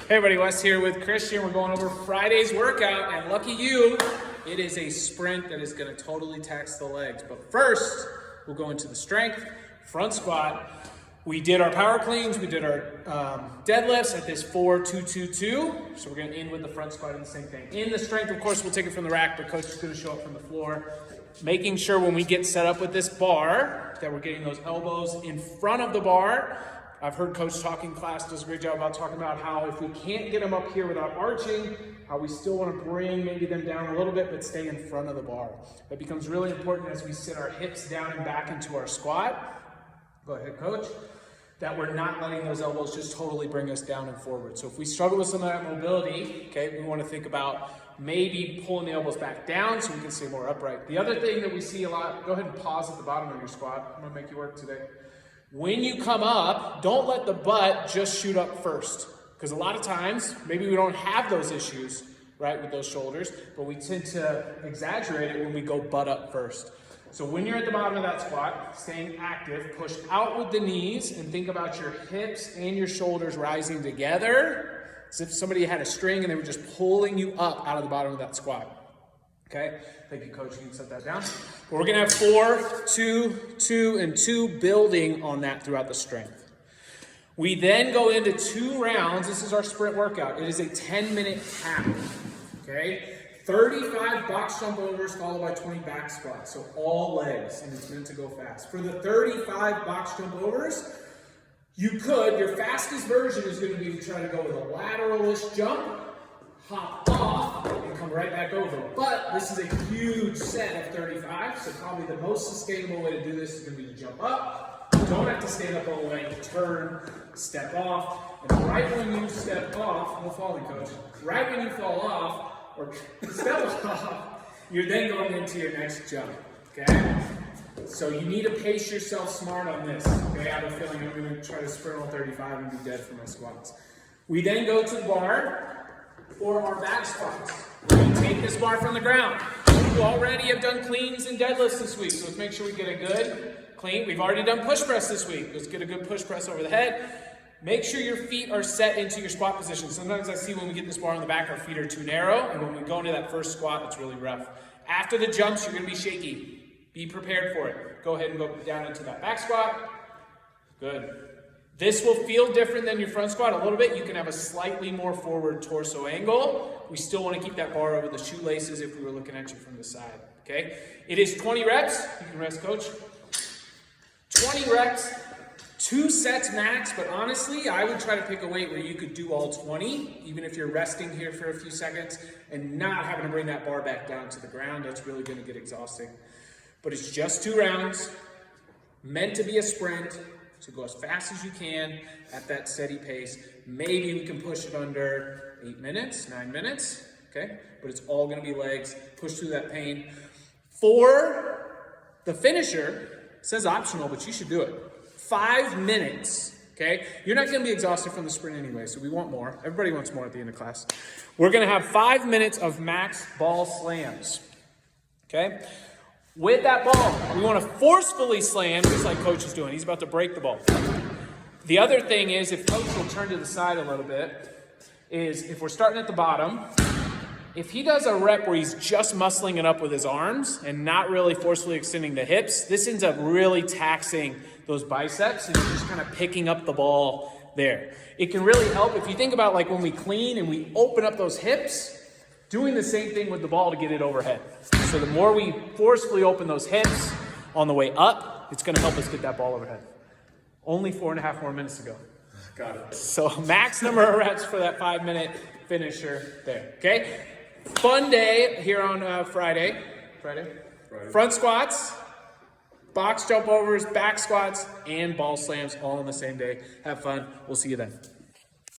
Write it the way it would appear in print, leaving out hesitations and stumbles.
Hey everybody, Wes here with Christian. We're going over Friday's workout, and lucky you, it is a sprint that is going to totally tax the legs. But first, we'll go into the strength, front squat. We did our power cleans, we did our deadlifts at this 4-2-2-2. So we're going to end with the front squat and the same thing. In the strength, of course, we'll take it from the rack, but coach is going to show up from the floor. Making sure when we get set up with this bar that we're getting those elbows in front of the bar. I've heard coach talk in class, does a great job about talking about how if we can't get them up here without arching, how we still want to bring maybe them down a little bit, but stay in front of the bar. That becomes really important as we sit our hips down and back into our squat. Go ahead, coach. That we're not letting those elbows just totally bring us down and forward. So if we struggle with some of that mobility, okay, we want to think about maybe pulling the elbows back down so we can stay more upright. The other thing that we see a lot, go ahead and pause at the bottom of your squat. I'm going to make you work today. When you come up, don't let the butt just shoot up first. Because a lot of times, maybe we don't have those issues, right, with those shoulders, but we tend to exaggerate it when we go butt up first. So when you're at the bottom of that squat, staying active, push out with the knees and think about your hips and your shoulders rising together as if somebody had a string and they were just pulling you up out of the bottom of that squat. Okay, thank you, coach. You can set that down. But we're gonna have 4, 2, 2, and 2 building on that throughout the strength. We then go into 2 rounds. This is our sprint workout. It is a 10-minute half. Okay, 35 box jump overs followed by 20 back squats. So all legs, and it's meant to go fast. For the 35 box jump overs, your fastest version is going to be to try to go with a lateralist jump, hop off, and come right back over. But this is a huge set of 35, so probably the most sustainable way to do this is going to be to jump up. You don't have to stand up all the way, turn, step off, and right when you step off, no falling, coach, right when you fall off, or step off, you're then going into your next jump, okay? So you need to pace yourself smart on this, okay? I have a feeling I'm going to try to sprint all 35 and be dead for my squats. We then go to the bar for our back squats. We're going to take this bar from the ground. You already have done cleans and deadlifts this week, so let's make sure we get a good clean. We've already done push press this week. Let's get a good push press over the head. Make sure your feet are set into your squat position. Sometimes I see when we get this bar on the back, our feet are too narrow, and when we go into that first squat, it's really rough. After the jumps, you're going to be shaky. Be prepared for it. Go ahead and go down into that back squat. Good. This will feel different than your front squat a little bit. You can have a slightly more forward torso angle. We still want to keep that bar over the shoelaces if we were looking at you from the side. Okay? It is 20 reps. You can rest, coach. 20 reps. 2 sets max, but honestly, I would try to pick a weight where you could do all 20, even if you're resting here for a few seconds and not having to bring that bar back down to the ground. That's really going to get exhausting. But it's just 2 rounds, meant to be a sprint, so go as fast as you can at that steady pace. Maybe we can push it under 8 minutes, 9 minutes, okay? But it's all going to be legs. Push through that pain. For the finisher, it says optional, but you should do it. 5 minutes, okay? You're not going to be exhausted from the sprint anyway, so we want more. Everybody wants more at the end of class. We're going to have 5 minutes of max ball slams, okay? With that ball, we want to forcefully slam, just like coach is doing. He's about to break the ball. The other thing is, if coach will turn to the side a little bit, is if we're starting at the bottom, if he does a rep where he's just muscling it up with his arms and not really forcefully extending the hips, this ends up really taxing those biceps and just kind of picking up the ball there. It can really help if you think about like when we clean and we open up those hips, doing the same thing with the ball to get it overhead. So the more we forcefully open those hips on the way up, it's going to help us get that ball overhead. Only 4.5 more minutes to go. Got it. So max number of reps for that 5-minute finisher there, okay? Fun day here on Friday. Front squats, box jump overs, back squats, and ball slams all on the same day. Have fun. We'll see you then.